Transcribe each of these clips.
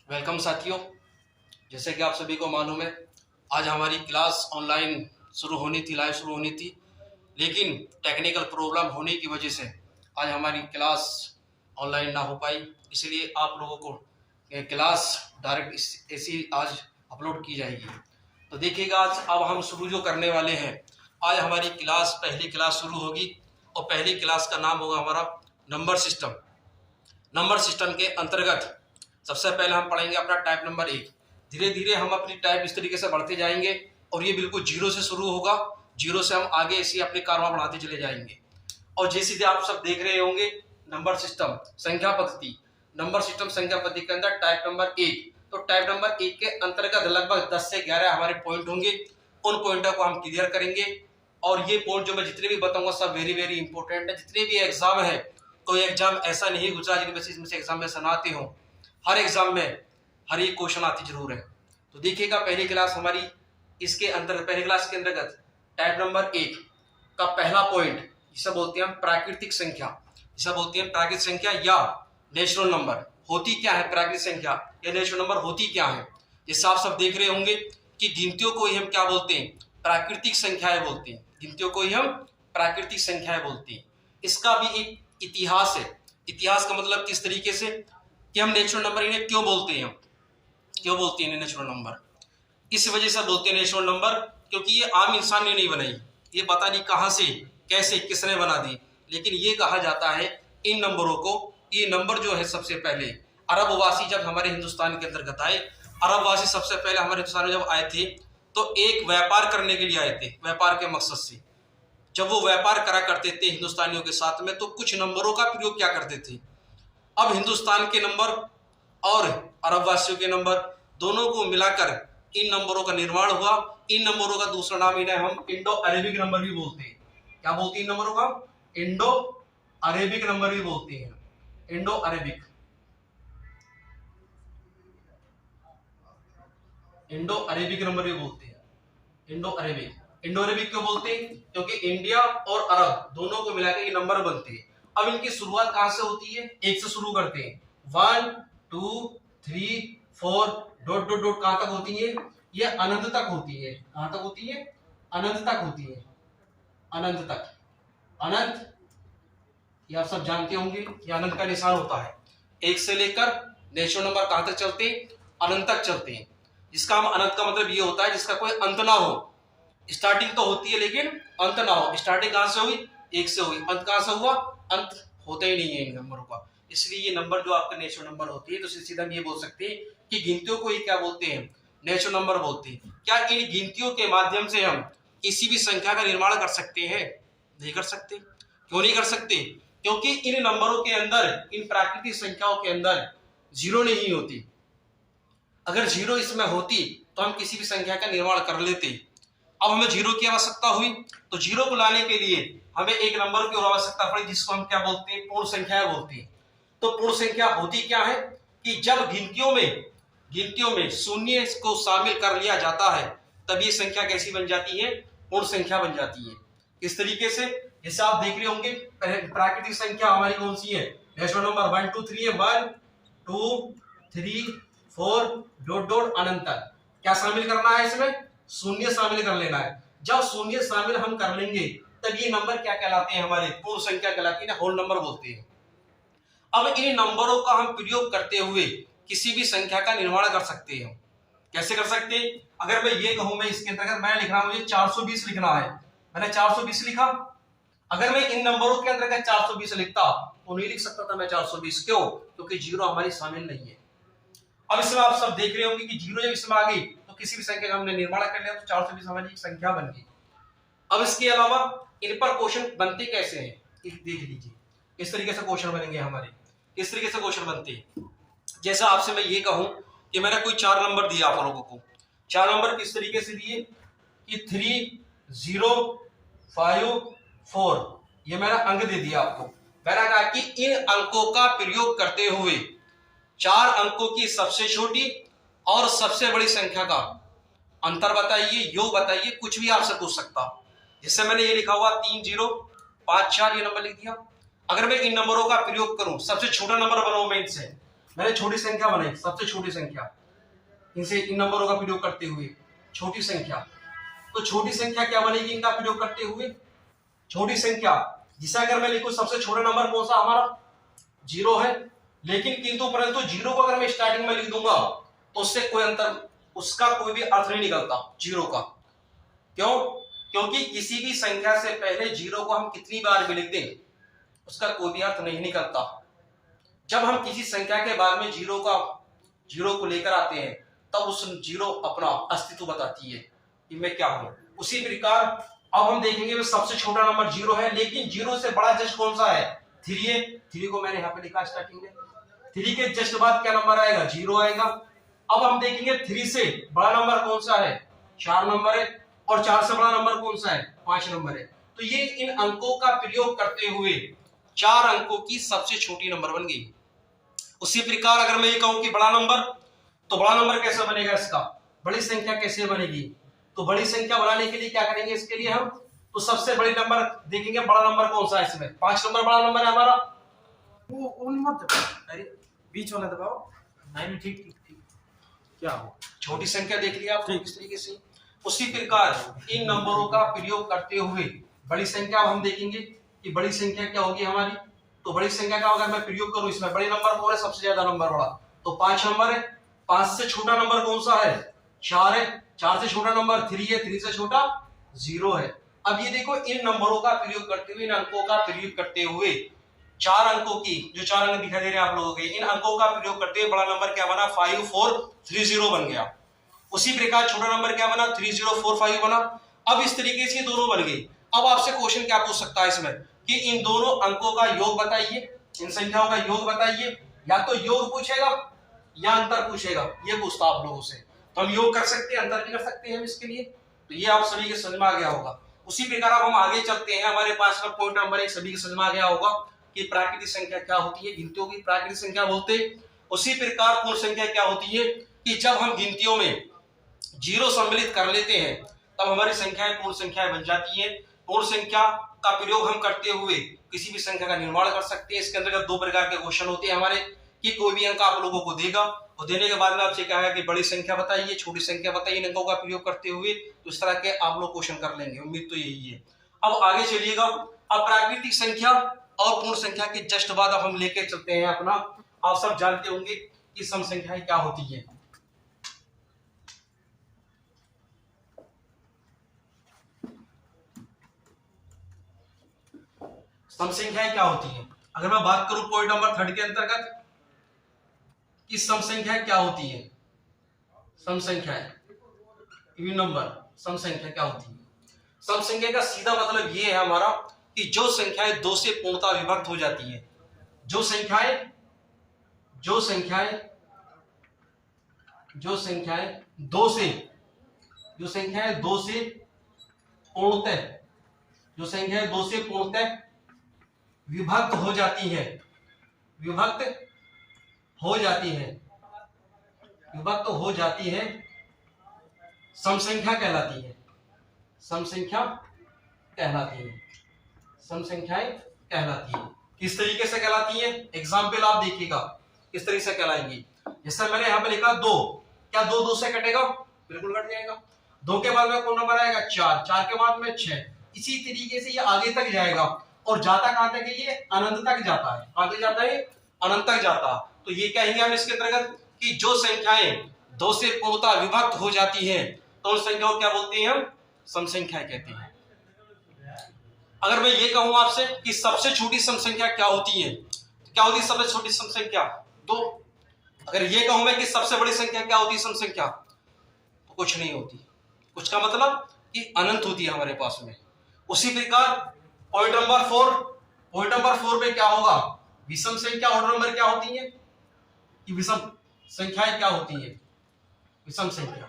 Welcome साथियों। जैसे कि आप सभी को मालूम है, आज हमारी क्लास ऑनलाइन शुरू होनी थी, लाइव शुरू होनी थी, लेकिन टेक्निकल प्रॉब्लम होने की वजह से आज हमारी क्लास ऑनलाइन ना हो पाई। इसलिए आप लोगों को क्लास डायरेक्ट ऐसी आज अपलोड की जाएगी। तो देखिएगा, आज अब हम शुरू जो करने वाले हैं, आज हमारी क्लास पहली क्लास शुरू होगी और पहली क्लास का नाम होगा हमारा नंबर सिस्टम। नंबर सिस्टम के अंतर्गत सबसे पहले हम पढ़ेंगे अपना टाइप नंबर 1। धीरे धीरे हम अपनी टाइप इस तरीके से बढ़ते जाएंगे और ये बिल्कुल जीरो से शुरू होगा। जीरो से हम आगे इसी अपने कारवां बढ़ाते चले जाएंगे। और जैसे आप सब देख रहे होंगे, नंबर सिस्टम संख्या पद्धति, नंबर सिस्टम संख्या पद्धति के अंदर टाइप नंबर 1। तो टाइप नंबर 1 के अंतर्गत लगभग 10 से 11 हमारे पॉइंट होंगे। उन पॉइंटों को हम क्लियर करेंगे और ये पॉइंट जो मैं जितने भी बताऊंगा सब वेरी वेरी इंपॉर्टेंट है। जितने भी एग्जाम है, कोई एग्जाम ऐसा नहीं गुजरा जिनमें से इसमें से एग्जाम में सनाते हो। हर एग्जाम में हर एक क्वेश्चन आती जरूर है। तो देखिएगा, पहली क्लास हमारी इसके अंतर्गत, पहली क्लास के अंतर्गत टाइप नंबर 1 का पहला पॉइंट जिसे बोलते हैं हम प्राकृतिक संख्या, जिसे बोलते हैं प्राकृतिक संख्या या नेचुरल नंबर। होती क्या है प्राकृतिक संख्या या नेचुरल नंबर, होती क्या है? जैसे आप सब देख रहे होंगे कि गिनतियों को ही हम क्या बोलते हैं, प्राकृतिक संख्याएं बोलते हैं। गिनतियों को ही हम प्राकृतिक संख्याएं बोलते हैं। इसका भी एक इतिहास है। इतिहास का मतलब किस तरीके से कि हम नेचुरल नंबर इन्हें क्यों बोलते हैं, क्यों बोलते हैं नेचुरल नंबर? इस वजह से बोलते हैं नेचुरल नंबर क्योंकि ये आम इंसान ने नहीं बनाई। ये पता नहीं कहां से कैसे किसने बना दी, लेकिन ये कहा जाता है इन नंबरों को, ये नंबर जो है सबसे पहले अरबवासी जब हमारे हिंदुस्तान के अंतर्गत आए, अरबवासी सबसे पहले हमारे हिंदुस्तान में जब आए थे तो एक व्यापार करने के लिए आए थे, व्यापार के मकसद से। जब वो व्यापार करा करते थे हिंदुस्तानियों के साथ में, तो कुछ नंबरों का प्रयोग क्या करते थे। अब हिंदुस्तान के नंबर और अरब वासियों के नंबर दोनों को मिलाकर इन नंबरों का निर्माण हुआ। इन नंबरों का दूसरा नाम इन्हें हम इंडो अरेबिक नंबर भी बोलते हैं। क्या बोलते हैं इन नंबरों का? इंडो अरेबिक नंबर भी बोलते हैं। Indo Arabic, Indo Arabic number भी बोलते हैं। इंडो अरेबिक, इंडो अरेबिक क्यों बोलते हैं? क्योंकि इंडिया और अरब दोनों को मिलाकर ये नंबर बनते हैं। अब इनकी शुरुआत कहां से होती है? एक से शुरू करते हैं। 1 2 3 4 डॉट डॉट डॉट कहां तक होती है? ये अनंत तक होती है। कहां तक होती है? अनंत तक होती है। अनंत तक, अनंत ये आप सब जानते होंगे, ये अनंत का निशान होता है। एक से लेकर नेचुरल नंबर कहां तक चलते हैं? अनंत तक चलते हैं। जिसका हम अनंत का मतलब ये होता है जिसका कोई अंत ना हो। स्टार्टिंग तो होती है लेकिन अंत ना हो। स्टार्टिंग कहां से हुई? एक से हुई। अंत कहां से हुआ? अंत होता ही नहीं है इन नंबरों का। इसलिए ये नंबर जो आपका नेचुरल नंबर होती है, तो सीधा हम ये बोल सकते हैं कि गिनतियों को ही क्या बोलते हैं? नेचुरल नंबर बोलते हैं। क्या इन गिनतियों के माध्यम से हम किसी भी संख्या का निर्माण कर सकते हैं? नहीं कर सकते। क्यों नहीं कर सकते? क्योंकि इन नंबरों के अंदर, इन प्राकृतिक संख्याओं के अंदर जीरो नहीं होती। अगर जीरो इसमें होती तो हम किसी भी संख्या का निर्माण कर लेते। अब हमें जीरो की आवश्यकता हुई, तो जीरो को लाने के लिए हमें एक नंबर की और आवश्यकता पड़ी जिसको हम क्या बोलते हैं? पूर्ण संख्या बोलते हैं। तो पूर्ण संख्या होती क्या है कि जब गिनतियों में शून्य को शामिल कर लिया जाता है, तब ये संख्या कैसी बन जाती है? पूर्ण संख्या बन जाती है। इस तरीके से जैसे आप देख रहे होंगे, प्राकृतिक संख्या हमारी कौन सी है? नेचुरल नंबर 1 2 3 है। 1 2 3 4 डॉट डॉट अनंत तक। क्या शामिल करना है इसमें? शून्य शामिल कर लेना है। जब शून्य शामिल हम कर लेंगे तब ये नंबर क्या कहलाते हैं? हमारे पूर्ण संख्या कहलाती है, होल नंबर बोलते हैं। अब इन नंबरों का हम प्रयोग करते हुए किसी भी संख्या का निर्माण कर सकते हैं। कैसे कर सकते हैं? अगर मैं ये कहूं, मैं इसके अंतर्गत मैं लिख रहा हूं, मुझे 420 लिखना है, मैंने 420 लिखा। अगर मैं इन नंबरों के अंतर्गत 420 लिखता तो नहीं लिख सकता था मैं 420। क्यों? क्योंकि जीरो हमारी शामिल नहीं है। अब इसमें आप सब देख रहे होंगे कि जीरो जब इसमें आ गई तो किसी भी संख्या का हमने निर्माण कर लिया, तो 420 हमारी एक संख्या बन गई। अब इसके अलावा इन पर क्वेश्चन बनते कैसे हैं, देख लीजिए। इस तरीके से क्वेश्चन बनेंगे हमारे। किस तरीके से क्वेश्चन बनते हैं? जैसा आपसे मैं ये कहूं कि मैंने कोई 4 नंबर दिया आप लोगों को। 4 नंबर किस तरीके से दिए कि 3 0 5 4, ये मैंने अंक दे दिया आपको। मैंने कहा कि इन अंकों का प्रयोग करते हुए 4 अंकों की सबसे छोटी और सबसे बड़ी संख्या का अंतर बताइए, योग बताइए। कुछ भी आपसे पूछ सकता। जिससे मैंने ये लिखा हुआ 3 0 5 4, ये नंबर लिख दिया। अगर मैं इन नंबरों का प्रयोग करूं, सबसे छोटा नंबर बनाऊं मैं इनसे, मैंने छोटी संख्या बनाई, सबसे छोटी संख्या, इनसे इन नंबरों का प्रयोग करते हुए छोटी संख्या। तो छोटी संख्या क्या बनेगी इनका प्रयोग करते हुए? छोटी संख्या जिसे अगर मैं लिखूं सबसे छोटा नंबर कौन सा हमारा? 0 है। लेकिन किंतु परंतु 0 को अगर मैं स्टार्टिंग में लिख दूंगा तो उससे कोई अंतर, उसका कोई भी अर्थ नहीं निकलता 0 का। क्यों? क्योंकि किसी भी संख्या से पहले 0 को हम कितनी बार भी लिख दें उसका कोई भी अर्थ नहीं निकलता। जब हम किसी संख्या के बाद में 0 को लेकर आते हैं तब उस 0 अपना अस्तित्व बताती है कि मैं क्या हूं। उसी प्रकार अब हम देखेंगे सबसे छोटा नंबर 0 है, लेकिन 0 से बड़ा जस्ट कौन सा है? 3 है। 3 को मैंने यहां पे लिखा स्टार्टिंग में। 3 के जस्ट बाद क्या नंबर आएगा? 0 आएगा। अब हम देखेंगे 3 से बड़ा नंबर कौन सा है? 4 नंबर है। और 4 से बड़ा नंबर कौन सा है? 5 नंबर है। तो ये इन अंकों का प्रयोग करते हुए 4 अंकों की सबसे छोटी नंबर बन गई। उसी प्रकार अगर मैं ये कहूं कि बड़ा नंबर, तो बड़ा नंबर कैसे बनेगा इसका? बड़ी संख्या कैसे बनेगी? तो बड़ी संख्या बनाने के लिए क्या करेंगे इसके लिए हम? तो सबसे बड़ी नंबर देखेंगे, बड़ा नंबर कौन सा है इसमें? 5 नंबर बड़ा नंबर है हमारा। वो मत दबाओ, अरे बीच वाला दबाओ। नहीं ठीक ठीक ठीक। क्या हो? छोटी संख्या देख लिया आप किस तरीके से। उसी प्रकार इन नंबरों का प्रयोग करते हुए बड़ी संख्या हम देखेंगे कि बड़ी संख्या क्या होगी हमारी। तो बड़ी संख्या का अगर मैं प्रयोग करूं इसमें, बड़ी नंबर कौन है? सबसे ज्यादा नंबर बड़ा, तो 5 नंबर है। 5 से छोटा नंबर कौन सा है? 4 है। 4 से छोटा नंबर 3 है। 3 से छोटा 0 है। अब ये देखो इन नंबरों का प्रयोग करते हुए, इन अंकों का प्रयोग करते हुए 4 अंकों की, जो 4 अंक दिखाई दे रहे हैं आप लोगों के, इन अंकों का प्रयोग करते हुए बड़ा नंबर क्या बना? 5430 बन गया। उसी प्रकार छोटा नंबर क्या बना? 3045 बना। अब इस तरीके से दोनों बन गए। अब आपसे क्वेश्चन क्या पूछ सकता है इसमें कि इन दोनों अंकों का योग बताइए, इन संख्याओं का योग बताइए। या तो योग पूछेगा या अंतर पूछेगा, ये पूछता आप लोगों से। तो हम योग कर सकते हैं, अंतर भी कर सकते हैं हम इसके लिए। तो ये आप सभी के समझ में आ गया होगा। उसी प्रकार अब हम आगे चलते हैं। हमारे पास का पॉइंट नंबर 1 सभी के समझ में आ गया होगा कि प्राकृतिक संख्या क्या होती है, गिनतियों की प्राकृतिक संख्या बोलते हैं। उसी प्रकार पूर्ण संख्या क्या होती है कि जब हम गिनतियों में 0 सम्मिलित कर लेते हैं तब हमारी संख्याएं पूर्ण संख्याएं बन जाती हैं। पूर्ण संख्या का प्रयोग हम करते हुए किसी भी संख्या का निर्माण कर सकते हैं। इसके अंतर्गत 2 प्रकार के क्वेश्चन होते हैं हमारे कि कोई भी अंक आप लोगों को देगा और देने के बाद में आपसे कहा कि बड़ी संख्या बताइए, छोटी संख्या बताइए, इन अंकों का प्रयोग करते हुए। तो इस तरह के आप लोग क्वेश्चन कर लेंगे, उम्मीद तो यही है। अब आगे चलिएगा। अब प्राकृतिक संख्या और पूर्ण संख्या के जस्ट बाद अब हम लेके चलते हैं अपना, आप सब जानते होंगे कि सम संख्याएं क्या होती है। सम संख्याएं क्या होती हैं? अगर मैं बात करूं पॉइंट नंबर 3 के अंतर्गत कि सम संख्याएं क्या होती है। सम संख्याएं, इवन नंबर, सम संख्या क्या होती है? सम संख्या का सीधा मतलब ये है हमारा कि जो संख्याएं 2 से पूर्णतः विभक्त हो जाती है, जो संख्याएं 2 से पूर्णतः विभक्त हो जाती है, सम संख्या कहलाती है। सम संख्याएं कहलाती है। किस तरीके से कहलाती है? एग्जाम्पल आप देखिएगा किस तरीके से कहलाएंगी। जैसे मैंने यहां पे लिखा 2, क्या 2 से कटेगा? बिल्कुल कट जाएगा। 2 के बाद में कौन नंबर आएगा? 4, 4 के बाद में 6। इसी तरीके से ये आगे तक जाएगा और जाता कहां तक है? ये अनंत तक जाता है। आगे जाता है, अनंत तक जाता है। तो ये कहेंगे हम इसके अंतर्गत कि जो संख्याएं 2 से पूर्णतः विभक्त हो जाती हैं तो उन संख्याओं को क्या बोलते हैं? हम सम संख्या कहते हैं। अगर मैं ये कहूं आपसे कि सबसे छोटी सम संख्या क्या होती है, तो क्या होती है सबसे छोटी सम संख्या? 2। अगर ये कहूं मैं कि सबसे बड़ी संख्या क्या होती है सम संख्या, तो कुछ नहीं होती। कुछ का मतलब कि अनंत होती है हमारे पास में। उसी प्रकार पॉइंट नंबर 4 पे क्या होगा? विषम संख्या ऑर्डर नंबर क्या होती है कि विषम संख्याएं क्या होती है? विषम संख्या।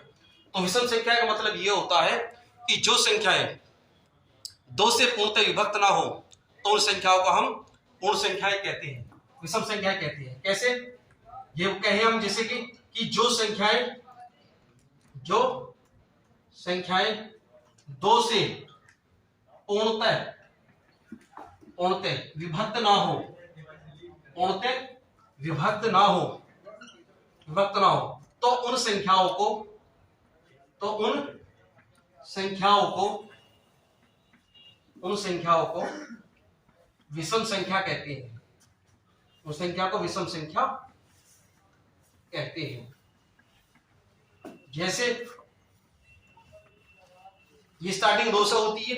तो विषम संख्या का मतलब यह होता है कि जो संख्याएं 2 से पूर्णतः विभक्त ना हो तो उन संख्याओं को हम पूर्ण संख्याएं कहते हैं, विषम संख्याएं कहते हैं। कैसे? ये कहें हम जैसे कि जो संख्याएं 2 से पूर्णतः विभक्त ना हो, विभक्त ना हो तो उन संख्याओं को विषम संख्या कहते हैं। उस संख्या को विषम संख्या कहते हैं। जैसे ये स्टार्टिंग 2 से होती है,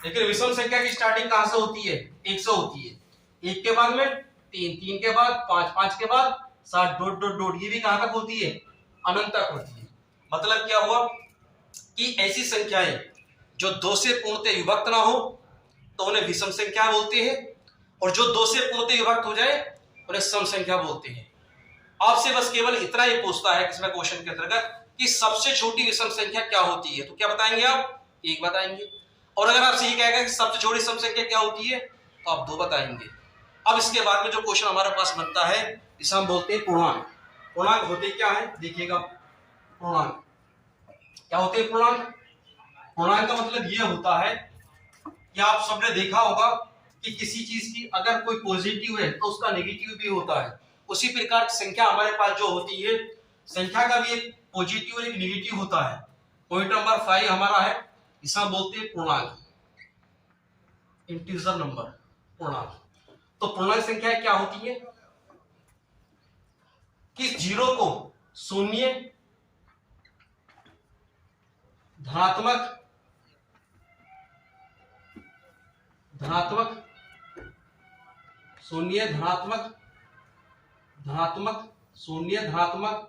लेकिन विषम संख्या की स्टार्टिंग कहां से होती है? 1 से होती है। 1 के बाद में 3, 3 के बाद 5, 5 के बाद 7 डॉट डॉट डॉट, ये भी कहां तक होती है? अनंत तक होती है। मतलब क्या हुआ कि ऐसी संख्याएं जो 2 से पूर्णतः विभक्त ना हो तो उन्हें विषम संख्या बोलते हैं, और जो 2 से पूर्णतः विभक्त हो जाए उन्हें सम संख्या बोलते हैं। आपसे बस केवल इतना ही पूछता है इसमें क्वेश्चन के अंतर्गत कि सबसे छोटी विषम संख्या क्या होती है, तो क्या बताएंगे आप? 1 बताएंगे। और अगर आपसे ये कहेगा कि सबसे छोटी विषम संख्या क्या होती है, तो आप 2 बताएंगे। अब इसके बाद में जो क्वेश्चन हमारे पास बनता है इसे हम बोलते हैं पूर्णांक। पूर्णांक होते क्या है देखिएगा। पूर्णांक क्या होते हैं? पूर्णांक का मतलब ये होता है कि आप सबने देखा होगा कि किसी चीज की अगर कोई पॉजिटिव है तो उसका नेगेटिव भी होता है। उसी प्रकार संख्या हमारे पास जो होती है, संख्या का भी एक पॉजिटिव और एक नेगेटिव होता है। पॉइंट नंबर 5 हमारा है, इसे हम बोलते हैं पूर्णांक, इंटीजर नंबर, पूर्णांक। तो पूर्णांक संख्या क्या होती है कि 0 को शून्य, धनात्मक, शून्य, धनात्मक, शून्य, धनात्मक,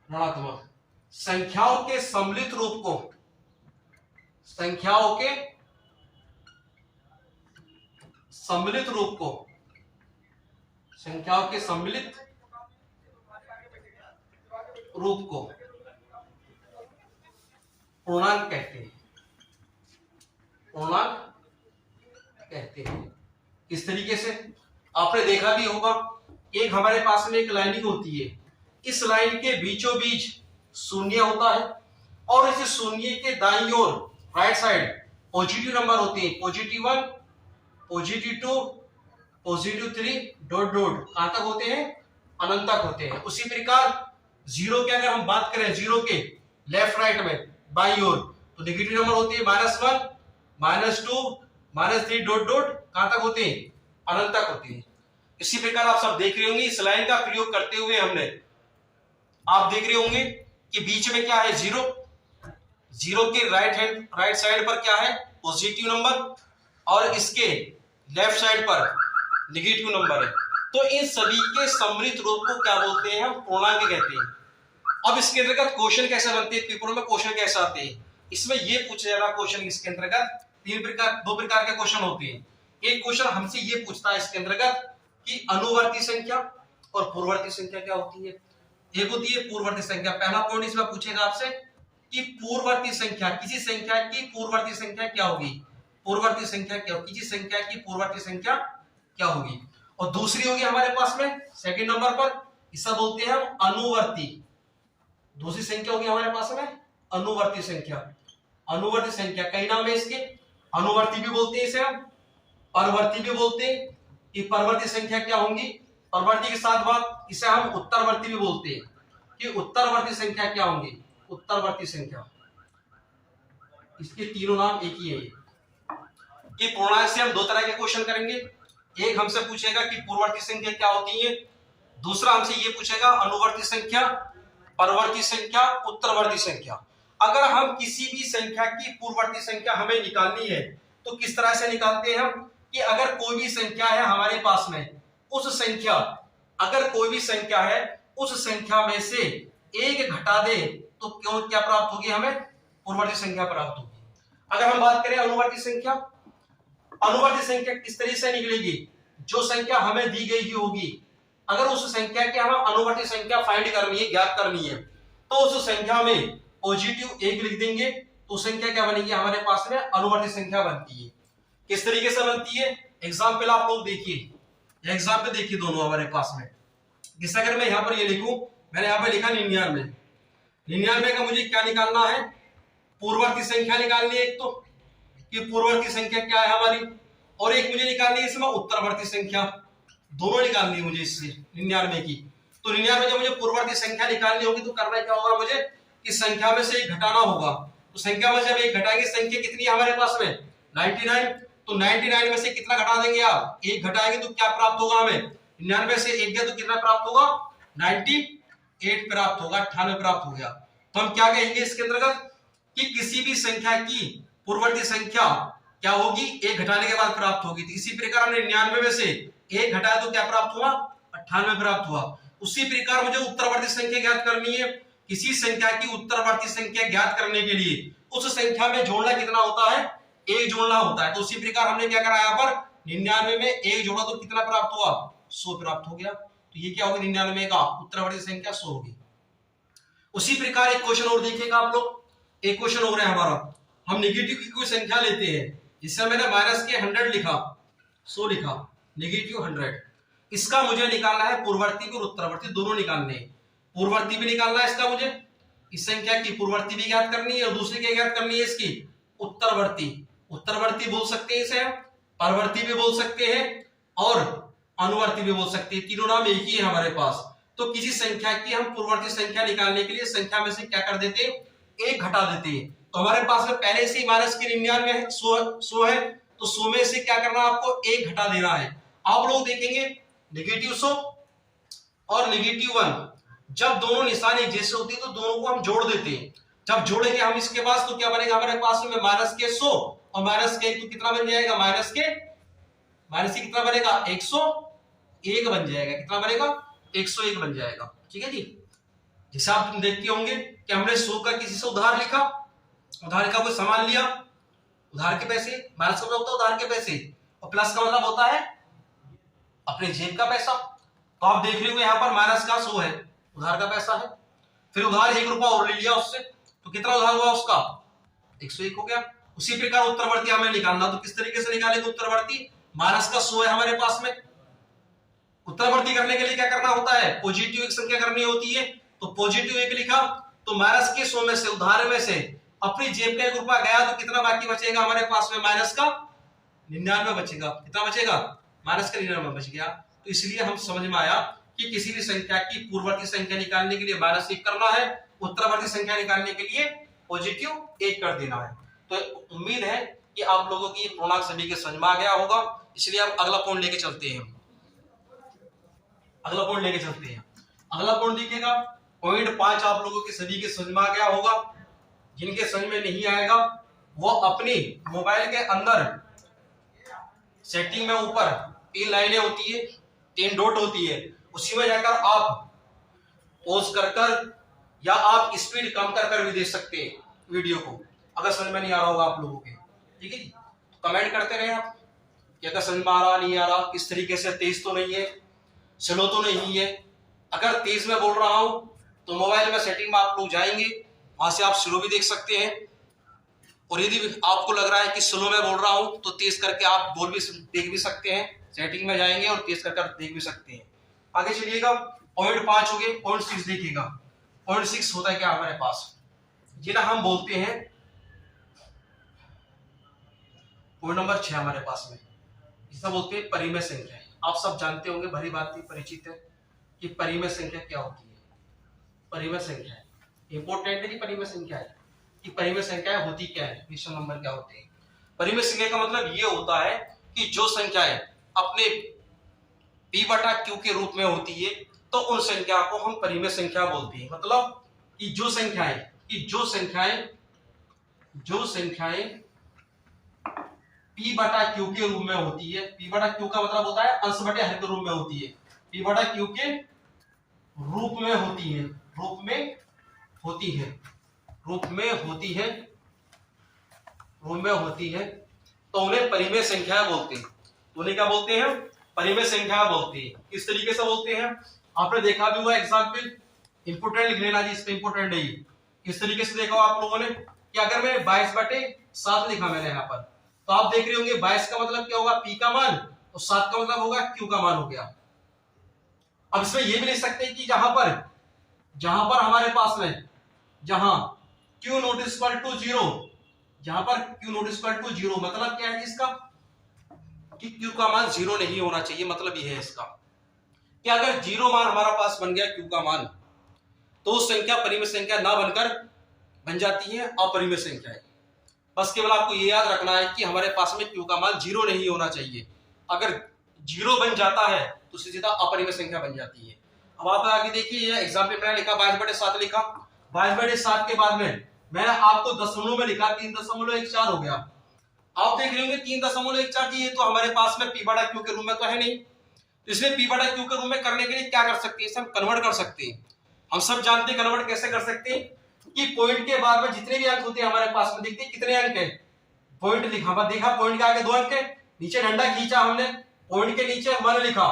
ऋणात्मक, संख्याओं के सम्मिलित रूप को, पूर्णांक कहते हैं। इस तरीके से आपने देखा भी होगा, एक हमारे पास में एक लाइनिंग होती है, इस लाइन के बीचों बीच शून्य होता है, और इस शून्य के दाईं ओर राइट साइड पॉजिटिव नंबर होते हैं, +1, +2, +3 डॉट डॉट कहां तक होते हैं? अनंत तक होते हैं। उसी प्रकार 0 के अगर हम बात करें, 0 के लेफ्ट राइट में बाईं ओर तो नेगेटिव नंबर होते हैं -1, -2, -3 डॉट डॉट कहां तक होते हैं? अनंत तक होते हैं। इसी प्रकार आप सब देख रहे होंगे, इस लाइन का प्रयोग करते हुए हमने, आप देख रहे होंगे कि बीच में क्या है? 0 के राइट साइड पर क्या है? पॉजिटिव नंबर, और इसके लेफ्ट साइड पर नेगेटिव नंबर है। तो इन सभी के सम्मिलित रूप को क्या बोलते हैं? हम पूर्णांक कहते हैं। अब इसके अंतर्गत क्वेश्चन कैसे बनते हैं, पेपरों में क्वेश्चन कैसे आते हैं, इसमें ये पूछा जा रहा क्वेश्चन, इसके अंतर्गत 2 प्रकार के क्वेश्चन होते हैं। एक क्वेश्चन हमसे ये पूछता है इसके अंतर्गत कि अनुवर्ती संख्या और पूर्ववर्ती संख्या क्या होती है। एक होती है पूर्ववर्ती संख्या। पहला पॉइंट इसमें पूछेगा आपसे कि पूर्ववर्ती संख्या, किसी संख्या की पूर्ववर्ती संख्या क्या होगी? पूर्ववर्ती संख्या क्या होगी? किसी संख्या की पूर्ववर्ती संख्या क्या होगी? और दूसरी होगी हमारे पास में सेकंड नंबर पर, इसे बोलते हैं हम अनुवर्ती। दूसरी संख्या होगी हमारे पास में अनुवर्ती संख्या। अनुवर्ती संख्या कई नाम है इसके, अनुवर्ती भी बोलते हैं इसे हम, परवर्ती भी बोलते हैं। कि परवर्ती संख्या क्या होंगी? परवर्ती के साथ बात इसे हम उत्तरवर्ती भी बोलते हैं कि उत्तरवर्ती संख्या क्या होंगी? उत्तरवर्ती संख्या। इसके तीनों नाम एक ही है। कि पूर्णांक से हम 2 तरह के क्वेश्चन करेंगे। एक हमसे पूछेगा कि पूर्ववर्ती संख्या क्या होती है, दूसरा हमसे ये पूछेगा अनुवर्ती संख्या, परवर्ती संख्या, उत्तरवर्ती संख्या। अगर हम किसी भी संख्या की पूर्ववर्ती संख्या हमें निकालनी है तो किस तरह से निकालते हैं हम? कि अगर कोई भी संख्या है हमारे पास में, उस संख्या, अगर कोई भी संख्या है उस संख्या में से 1 घटा दे तो क्यों क्या प्राप्त होगी? हमें पूर्ववर्ती संख्या प्राप्त होगी। अगर हम बात करें अनुवर्ती संख्या, अनुवर्ती संख्या किस तरह से निकलेगी? जो संख्या हमें दी गई होगी, अगर उस संख्या की हमें अनुवर्ती संख्या फाइंड करनी है, ज्ञात करनी है, तो उस संख्या में पॉजिटिव 1 लिख देंगे तो संख्या क्या बनेगी? हमारे पास में अनुवर्ती संख्या बनती है। किस तरीके से बनती है? एग्जाम्पल आप लोग देखिए, एग्जाम्पल देखिए दोनों हमारे पास में। जैसे अगर मैं यहाँ पर ये लिखूं, मैंने यहाँ पर लिखा 99, 99 का मुझे क्या निकालना है? पूर्ववर्ती संख्या निकालनी है एक तो, कि पूर्ववर्ती संख्या क्या है हमारी, और एक मुझे निकालनी है इसमें उत्तरवर्ती संख्या। दोनों निकालनी है मुझे इससे 99 की। तो 99 जब मुझे पूर्ववर्ती संख्या निकालनी होगी तो करना क्या होगा मुझे, इस संख्या में से एक घटाना होगा। तो संख्या में से जब एक घटाएंगे, संख्या कितनी है हमारे पास में 99, तो 99 में से कितना घटा देंगे आप, एक घटाएंगे तो क्या प्राप्त होगा हमें, 99 से एक गया तो कितना प्राप्त होगा 98 प्राप्त होगा, 98 प्राप्त हो गया। तो हम क्या कहेंगे इसके अंतर्गत कि किसी भी संख्या की पूर्ववर्ती संख्या क्या होगी, एक घटाने के बाद प्राप्त होगी। तो इसी प्रकार हमने 99 में से एक घटाया तो क्या प्राप्त हुआ 98 प्राप्त हुआ। उसी प्रकार मुझे उत्तरवर्ती संख्या ज्ञात करनी है। किसी संख्या की उत्तरवर्ती संख्या ज्ञात करने के लिए उस संख्या में जोड़ना कितना होता है, एक जोड़ना होता है। तो उसी प्रकार हमने क्या करा यहाँ पर 99 में एक जोड़ा तो कितना प्राप्त हुआ 100 प्राप्त हो गया। तो ये क्या होगा 99 का उत्तरवर्ती संख्या 100 होगी। उसी प्रकार एक क्वेश्चन और देखिएगा आप लोग, एक क्वेश्चन हो रहा है हमारा, हम नेगेटिव की कोई संख्या लेते हैं, जिससे मैंने माइनस के 100 लिखा 100 लिखा नेगेटिव 100, इसका मुझे निकालना है पूर्ववर्ती और उत्तरवर्ती दोनों निकालने हैं। पूर्ववर्ती भी निकालना है इसका मुझे, इस संख्या की पूर्ववर्ती भी ज्ञात करनी है और दूसरी क्या ज्ञात करनी है इसकी उत्तरवर्ती। उत्तरवर्ती बोल सकते हैं इसे, परवर्ती भी बोल सकते हैं और अनुवर्ती भी बोल सकते हैं, तीनों नाम एक ही है हमारे पास। तो किसी संख्या की हम पूर्ववर्ती संख्या निकालने के लिए संख्या में से क्या कर देते हैं, एक घटा देते हैं। तो हमारे पास में पहले से ही माइनस के 99 है 100 है, तो 100 में से क्या करना आपको एक घटा देना है। आप लोग देखेंगे नेगेटिव 100 और नेगेटिव 1 जब दोनों निशानी जैसे होती है तो दोनों को हम जोड़ देते हैं। जब जोड़ेंगे हम इसके पास तो क्या बनेगा हमारे पास में माइनस के 100 और माइनस के 1 तो कितना बन जाएगा, माइनस के कितना बनेगा 101 बन जाएगा। कितना बनेगा 101 बन जाएगा। ठीक है जी। जैसे आप देखते होंगे कि हमने 100 का किसी से उधार लिखा, उधार का कोई सामान लिया, उधार के पैसे, माइनस का मतलब होता है उधार के पैसे, और प्लस का मतलब होता है अपने जेब का पैसा। तो आप देख रहे हो यहाँ पर माइनस का 100 है, उधार का पैसा है, फिर उधार 1 रुपया और ले लिया उससे, तो कितना उधार हुआ उसका 101 हो गया। उसी प्रकार उत्तरवर्ती हमें निकालना, तो किस तरीके से निकालेंगे उत्तरवर्ती, माइनस का 100 है हमारे पास में, उत्तरवर्ती करने के लिए क्या करना होता है, पॉजिटिव एक संख्या करनी होती है। तो पॉजिटिव 1 लिखा तो माइनस के 100 में से उधार में से अपनी जेब का 1 रुपया गया तो कितना बाकी बचेगा हमारे पास में, माइनस का 99 बचेगा। कितना बचेगा, माइनस का 99 बच गया। तो इसलिए हम समझ में आया कि किसी भी संख्या की पूर्ववर्ती संख्या निकालने के लिए माइनस 1 करना है, उत्तरवर्ती संख्या निकालने के लिए पॉजिटिव 1 कर देना है। तो उम्मीद है कि आप लोगों की पूर्णांक सभी के समझ में आ गया होगा। इसलिए हम अगला पॉइंट लेके चलते हैं। अगला पॉइंट देखिएगा, पॉइंट 5 आप लोगों के सभी के समझ में आ गया होगा। जिनके समझ में नहीं आएगा वो अपनी मोबाइल के अंदर सेटिंग में ऊपर 3 लाइनें होती है, 3 डॉट होती है, उसी में जाकर आप पॉज कर या आप स्पीड कम कर भी देख सकते हैं वीडियो को, अगर समझ में नहीं आ रहा होगा आप लोगों के। ठीक है जी, तो कमेंट करते रहे आप कि अगर समझ में आ रहा नहीं आ रहा, किस तरीके से, तेज तो नहीं है, स्लो तो नहीं है। अगर तेज में बोल रहा हूं तो मोबाइल में सेटिंग में आप लोग जाएंगे, वहां से आप स्लो भी देख सकते हैं, और यदि आपको लग रहा है कि स्लो में बोल रहा हूं तो तेज करके आप देख भी सकते हैं, सेटिंग में जाएंगे और तेज करके देख भी सकते हैं। आगे चलिएगा, पॉइंट 5 हो गए, पॉइंट 6 देखिएगा। पॉइंट 6 होता है क्या हमारे पास, जिन्हें हम बोलते हैं पॉइंट नंबर 6 हमारे पास में, इसे बोलते हैं परिमेय संख्या। आप सब जानते होंगे, भली बात ही परिचित है कि परिमेय संख्या क्या होती है। परिमेय संख्या इंपोर्टेंट है कि परिमेय संख्या है कि परिमेय संख्याएं होती क्या है, विषम नंबर क्या होते हैं। परिमेय संख्या का मतलब ये होता है कि जो संख्याएं अपने p/q के रूप में होती है तो उन संख्या को हम परिमेय संख्या बोलते हैं। मतलब कि जो संख्याएं p/q के रूप में होती है, p/q का मतलब होता है अंश बटे हर के रूप में होती है, p/q के रूप में होती है तो उन्हें परिमेय संख्या बोलते हैं। तो उन्हें क्या बोलते हैं, परिमेय संख्या बोलते हैं। किस तरीके से बोलते हैं, आपने देखा भी हुआ एग्जाम्पल, इंपोर्टेंट लिख लेना जी, इसमें इंपोर्टेंट है ये। किस तरीके से देखा आप लोगों ने कि अगर मैं 22/7 लिखा मैंने यहाँ पर, तो आप देख रहे होंगे 22 का मतलब क्या होगा, p का मान, और 7 का मतलब होगा q का मान हो गया। अब इसमें ये भी लिख सकते हैं कि जहां पर हमारे पास में जहां q नॉट इक्वल टू 0, जहां पर q नॉट इक्वल टू 0 मतलब क्या है इसका, कि q का मान 0 नहीं होना चाहिए, मतलब ये है इसका। कि अगर 0 मान हमारा पास बन गया Q का मान, तो उस संख्या परिमेय संख्या ना बनकर बन जाती है अपरिमेय संख्या। बस केवल आपको ये याद रखना है कि हमारे पास में Q का मान 0 नहीं होना चाहिए। अगर 0 बन जाता है तो सीधा अपरिमेय संख्या बन जाती है। अब आप आगे देखिए, ये एग्जाम्पल मैंने लिखा 22/7 लिखा, 22/7 के बाद में मैंने आपको दशमलव में लिखा 3.14 हो गया। आप देख रहे होंगे 3.14 की, ये तो हमारे पास में P/Q के रूप में तो है नहीं, तो इसलिए P/Q के रूप में करने के लिए क्या कर सकते हैं, इसे हम कन्वर्ट कर सकते हैं। हम सब जानते हैं कन्वर्ट कैसे कर सकते हैं कि पॉइंट के बाद में जितने भी अंक होते हैं हमारे पास में, देखते हैं कितने अंक है, पॉइंट लिखा, देखा पॉइंट के आगे 2 अंक है, नीचे डंडा खींचा हमने, पॉइंट के नीचे 1 लिखा,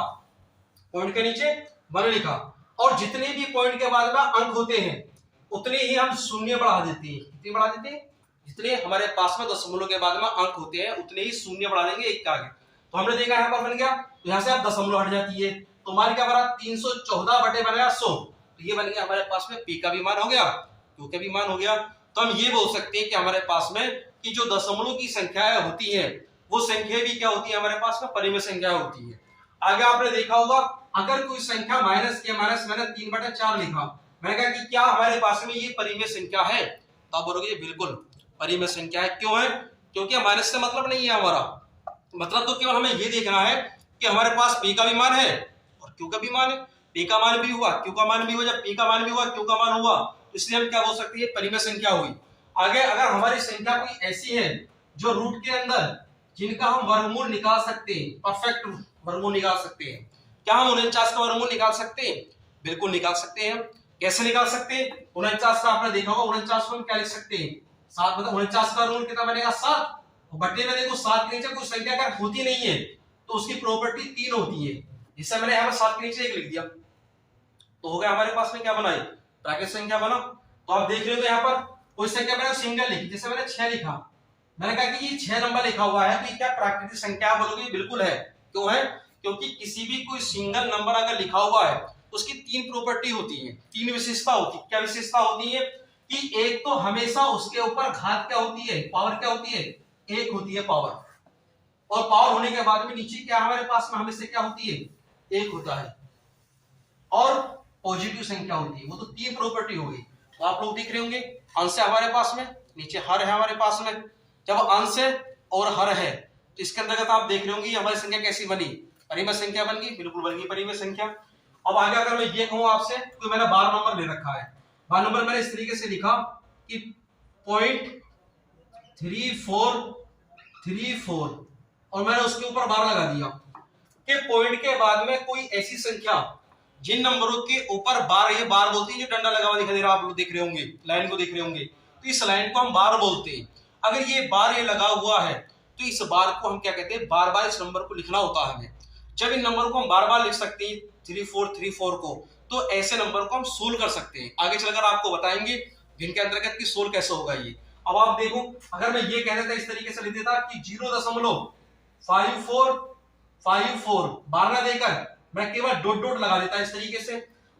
पॉइंट के नीचे 1 लिखा, और जितने भी पॉइंट के बाद में अंक होते हैं उतने ही हम शून्य बढ़ा देते हैं। कितने बढ़ा देते हैं? जितने हमारे पास में दशमलव के बाद में अंक होते हैं उतने ही शून्य बढ़ा देंगे एक के आगे। तो हमने देखा यहाँ पर बन गया, तो यहाँ से आप दशमलव हट जाती है, तो मान क्या बना 314/100, तो ये बन गया हमारे पास में P का भी मान हो गया, Q का भी मान हो गया। तो हम ये बोल सकते हैं कि हमारे पास में कि जो दशमलव की संख्याएं होती है वो संख्या भी क्या होती है हमारे पास में परिमेय संख्या होती है। आगे आपने देखा होगा, अगर कोई संख्या माइनस के माइनस मैंने 3/4 लिखा, मैंने कहा कि क्या हमारे पास में ये परिमेय संख्या है, तो आप बोलोगे बिल्कुल परिमेय संख्या है। क्यों है? क्योंकि माइनस से मतलब नहीं है हमारा, मतलब तो केवल हमें ये देखना है कि हमारे पास P का भी मान है और Q का भी मान है। P का मान भी हुआ, Q का मान भी हुआ, जब P का मान भी हुआ, Q का मान हुआ, तो इसलिए हम क्या बोल सकते हैं, परिमेय संख्या हुई। आगे अगर हमारी संख्या कोई ऐसी है जो रूट के अंदर जिनका हम वर्गमूल निकाल सकते हैं, परफेक्ट वर्गमूल निकाल सकते हैं, क्या हम 49 का वर्गमूल निकाल सकते हैं? बिल्कुल निकाल सकते हैं। कैसे निकाल सकते हैं? 49 का आपने देखा होगा, 49 को हम क्या लिख सकते हैं, 7, मतलब 49 का वर्गमूल कितना बनेगा 7, बट्टे में देखो 7 के नीचे कोई संख्या अगर होती नहीं है तो उसकी प्रॉपर्टी 3 होती है, जिससे मैंने यहाँ पर 7 के नीचे 1 लिख दिया, तो हो गया हमारे पास में क्या बना, प्राकृतिक संख्या बना। तो आप देख रहे हो यहाँ पर कोई संख्या मैंने सिंगल लिखी, जैसे मैंने 6 लिखा, मैंने कहा कि ये 6 नंबर लिखा हुआ है, तो क्या प्राकृतिक संख्या बोलोगे? बिल्कुल है। क्यों है? क्योंकि किसी भी कोई सिंगल नंबर अगर लिखा हुआ है उसकी 3 प्रॉपर्टी होती है, 3 विशेषता होती है। क्या विशेषता होती है? कि एक तो हमेशा उसके ऊपर घात क्या होती है, पावर क्या होती है, 1 होती है पावर, और पावर होने के बाद में नीचे क्या हमारे पास में हमेशा क्या होती है, 1 होता है, और पॉजिटिव संख्या होती है। वो तो 3 प्रॉपर्टी हो गई। तो आप लोग दिख रहे होंगे अंश है हमारे पास में, नीचे हर है हमारे पास में। जब अंश है और हर है तो इसके अंतर्गत आप देख रहे होंगे हमारी संख्या कैसी बनी, परिमेय संख्या बन गई, बिल्कुल बन गई परिमेय संख्या। अब आगे अगर मैं ये कहूं आपसे, तो मैंने 12 नंबर ले रखा है, 12 नंबर मैंने इस तरीके से लिखा कि 0.3434 और मैंने उसके ऊपर 12 लगा दिया कि पॉइंट के बाद में कोई ऐसी संख्या जिन नंबरों के ऊपर बार, ये बार बोलते हैं, जो डंडा लगा हुआ दिखाई दे रहा है, आप लोग देख रहे होंगे, लाइन को देख रहे होंगे, तो इस लाइन को हम बार बोलते हैं। अगर ये बार ये लगा हुआ है तो इस बार को हम क्या कहते हैं, बार बार इस नंबर को लिखना होता है हमें। जब इन नंबर को हम बार बार लिख सकते हैं 3434 को, तो ऐसे नंबर को हम सोल्व कर सकते हैं। आगे चलकर आपको बताएंगे जिनके अंतर्गत की सोल्व कैसे होगा ये। अब आप देखो, अगर मैं ये कह देता इस तरीके से लिख देता कि 0.5454 बार ना देकर मैं केवल डॉट डॉट लगा देता इस तरीके से,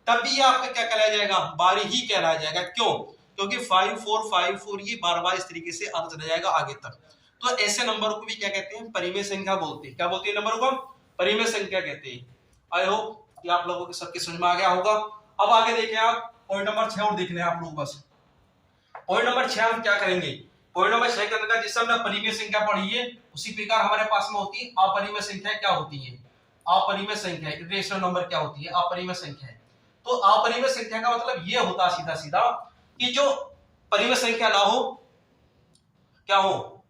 तब भी ये आपका क्या कहलाया जाएगा, बार ही कहलाया जाएगा। क्यों? क्योंकि 5454 ये बार बार इस तरीके से आता चला जाएगा आगे तक। तो ऐसे नंबर को भी क्या कहते हैं, परिमेय संख्या बोलते हैं। क्या बोलते हैं नंबर को हम? परिमेय संख्या कहते हैं। आई होप कि आप लोगों के सबके समझ में आ गया होगा। अब आगे देखें आप, पॉइंट नंबर 6 और देख लें आप लोग बस। पॉइंट नंबर 6 हम क्या करेंगे, पॉइंट नंबर 6 के अंदर जिससे हमने परिमेय संख्या पढ़ी है उसी प्रकार हमारे पास में होती है अपरिमेय संख्या। क्या होती है अपरिमेय संख्या? इरेशनल नंबर क्या होती है, अपरिमेय संख्या। तो अपरिमेय संख्या का मतलब ये होता है सीधा सीधा कि जो परिमेय संख्या ना हो, क्या हो,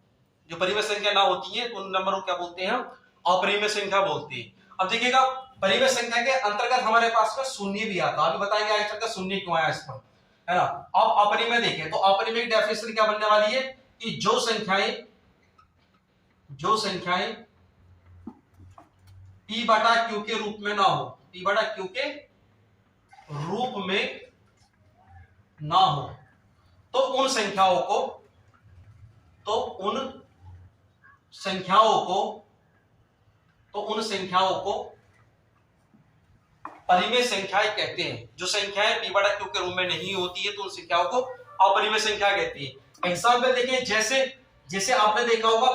जो परिमेय संख्या ना होती है उन नंबर को क्या बोलते हैं, हम अपरिमेय संख्या बोलते हैं। अब देखिएगा परिमेय संख्या के अंतर्गत हमारे पास में शून्य भी आता है, अभी बताएंगे आगे चलकर शून्य क्यों आया इस पर, है ना। अब अपरिमेय देखें तो अपरिमेय की डेफिनेशन क्या बनने वाली है कि जो संख्याएं P/Q के रूप में ना हो, P/Q के रूप में ना हो, तो उन संख्याओं को परिमेय संख्याएं कहते हैं। जो संख्याएं P/Q के रूप में नहीं होती है तो उन संख्याओं को अपरिमेय संख्या कहती है। एग्जाम्पल देखिए, जैसे आपने देखा होगा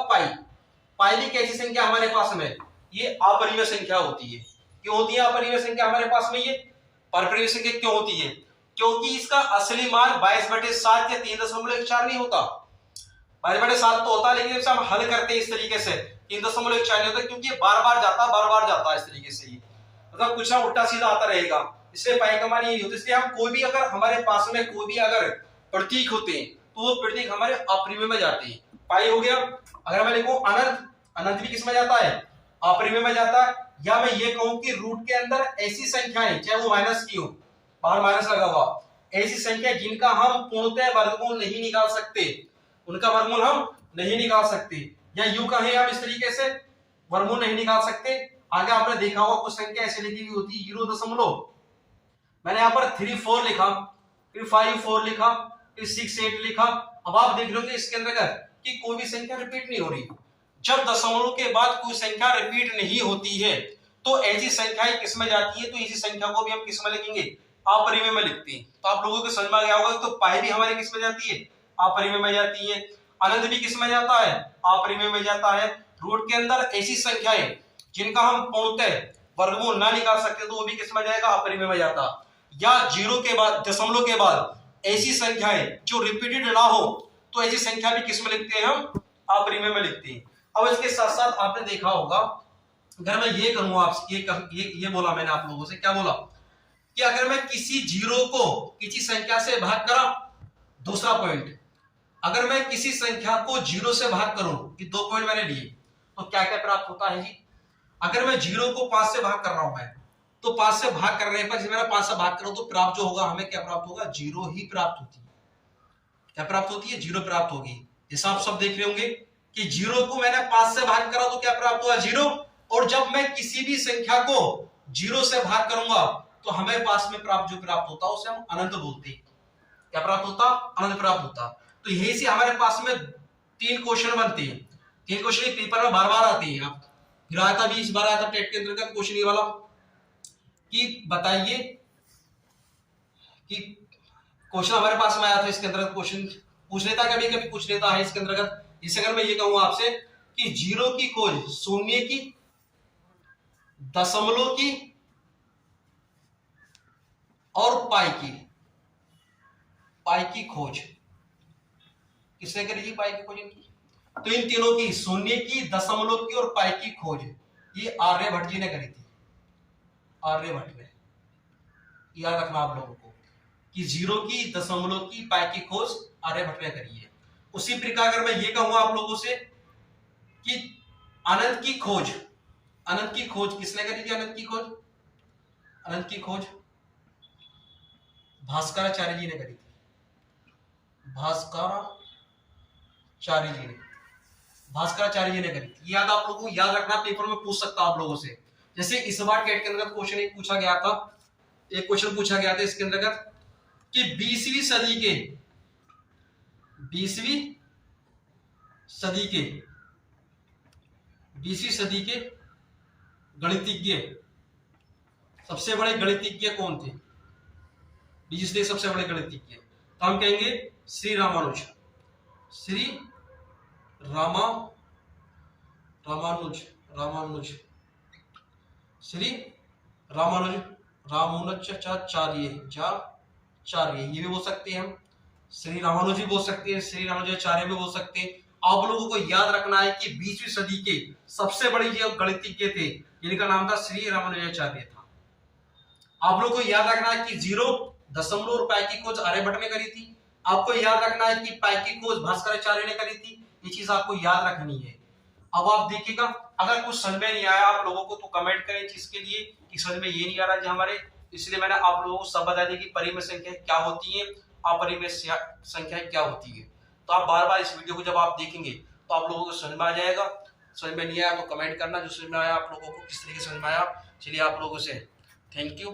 पाई भी कैसी संख्या हमारे पास में, ये अपरिमेय संख्या होती है। क्यों होती है अपरिमेय संख्या हमारे पास में? ये अपरिमेय संख्या क्यों होती है? क्योंकि इसका असली मान 22/7 या 3.14 नहीं होता। 22/7 तो होता है, लेकिन जब हम हल करते हैं इस तरीके से 3.14 नहीं होता, क्योंकि बार बार जाता है इस तरीके से। ये मतलब कुछ ना उल्टा सीधा आता रहेगा, इसलिए पाई का मान यही होता है। इसलिए हम कोई भी अगर हमारे पास में कोई भी अगर प्रतीक होते हैं तो वो प्रतीक हमारे अपरिमेय में जाते हैं। पाई हो गया। अगर मैं लिखूं अनंत, अनंत भी किस में जाता है? अपरिमेय में जाता है। या मैं ये कहूं कि रूट के अंदर ऐसी संख्याएं, चाहे वो माइनस की हो, बाहर माइनस लगा हुआ, ऐसी संख्या जिनका हम पूर्णतः वर्गमूल नहीं निकाल सकते, उनका वर्गमूल हम नहीं निकाल सकते, या यूं कहें हम इस तरीके से वर्गमूल नहीं निकाल सकते। आगे आपने देखा होगा कुछ संख्या ऐसे लिखी हुई होती है 0. मैंने यहाँ पर 3 4 लिखा, फिर 5 4 लिखा, फिर 6 8 लिखा। अब आप देख लोगे इसके अंदर कि कोई भी संख्या रिपीट नहीं हो रही। जब दशमलव के बाद कोई संख्या रिपीट नहीं होती है तो ऐसी संख्याएं किस में जाती है? तो इसी संख्या को भी हम किस में लिखेंगे? अपरिमेय में लिखते हैं। तो आप लोगों को समझ में आ गया होगा। तो पाई भी हमारे किस में जाती है? अपरिमेय में जाती है। अनंत भी किस में जाता है? अपरिमेय में जाता है। रूट के अंदर ऐसी संख्याएं जिनका हम पूर्णतः वर्गमूल ना निकाल सकते तो वो भी किस में जाएगा? अपरिमेय में जाता। या 0 के बाद, दशमलव के बाद ऐसी संख्याएं जो रिपीटेड ना हो तो ऐसी संख्या भी किस में लिखते हैं? हम अपरिमेय में लिखते हैं। अब इसके साथ साथ आपने देखा होगा, अगर मैं ये कहूं आपसे, ये बोला मैंने आप लोगों से, क्या बोला कि अगर मैं किसी 0 को किसी संख्या से भाग करा, दूसरा पॉइंट, अगर मैं किसी संख्या को 0 से भाग करूं, ये 2 पॉइंट मैंने लिए, तो क्या क्या प्राप्त होता है जी? अगर मैं 0 को 5 से भाग कर रहा हूं मैं, तो 5 से भाग करने पर जब मैं 5 से भाग करूं तो प्राप्त जो होगा, हमें क्या प्राप्त होगा? 0 ही प्राप्त होती है। क्या प्राप्त होती है? 0 प्राप्त होगी। जैसा आप सब देख रहे होंगे कि 0 को मैंने 5 से भाग करा तो क्या प्राप्त हुआ? 0। और जब मैं किसी भी संख्या को 0 से भाग करूंगा तो हमें पास में प्राप्त जो प्राप्त होता है उसे हम अनंत बोलते हैं। क्या प्राप्त होता? अनंत प्राप्त होता। तो यही से हमारे पास में 3 क्वेश्चन बनते हैं। 3 क्वेश्चन पेपर में बार बार आते हैं। आप फिर आया था भी, इस बार आया था टेट के अंतर्गत क्वेश्चन ये वाला कि बताइए कि क्वेश्चन हमारे पास में आया था इसके अंतर्गत, क्वेश्चन पूछ लेता, कभी कभी पूछ लेता है इसके अंतर्गत। जैसे अगर मैं ये कहूं आपसे कि 0 की खोज, शून्य की, दशमलव की और पाई की खोज किसने करी थी? पाई की खोज इनकी। तो इन तीनों की, शून्य की, दशमलव की और पाई की खोज, ये आर्यभट्ट जी ने करी थी। आर्यभट्ट ने, याद रखना आप लोगों को कि 0 की, दशमलव की, पाई की खोज आर्यभट्ट ने करी है। उसी प्रकार अगर मैं ये कहूंगा आप लोगों से कि अनंत की खोज, अनंत की खोज किसने करी थी? अनंत की खोज, अनंत की खोज भास्कराचार्य जी ने करी थी। भास्कराचार्य जी ने करी थी। याद आप लोगों को याद रखना, पेपर में पूछ सकता आप लोगों से। जैसे इस बार टेट के अंदर क्वेश्चन एक पूछा गया था, एक क्वेश्चन पूछा गया था इसके अंतर्गत कि 20वीं सदी के गणितज्ञ, सबसे बड़े गणितज्ञ कौन थे? 20वीं सदी सबसे बड़े गणितज्ञ, तो हम कहेंगे श्री रामानुज, श्री रामानुजाचार्य, ये भी बोल सकते हैं हम, श्री रामानुज भी बोल सकते हैं, श्री रामानुजाचार्य भी बोल सकते हैं। आप लोगों को याद रखना है कि 20वीं सदी के सबसे बड़े जो गणितज्ञ थे जिनका नाम था श्री रामानुजाचार्य था। आप लोगों को याद रखना है कि 0, दशमलव और पाई की खोज आर्यभट्ट ने करी थी। आपको याद रखना है कि पाई की खोज भास्कराचार्य ने करी थी। ये चीज आपको याद रखनी है। अब आप देखिएगा, अगर कुछ समझ में नहीं आया आप लोगों को तो कमेंट करें जिसके लिए कि समझ में ये नहीं आ रहा है हमारे, इसलिए मैंने आप लोगों को सब बता दिया कि परिमेय संख्या क्या होती है, अपरिमेय संख्या क्या होती है। तो आप बार बार इस वीडियो को जब आप देखेंगे तो आप लोगों को समझ में आ जाएगा। समझ में नहीं आया तो कमेंट करना, जो समझ में आया आप लोगों को किस तरीके से समझ में आया। चलिए आप लोगों से थैंक यू।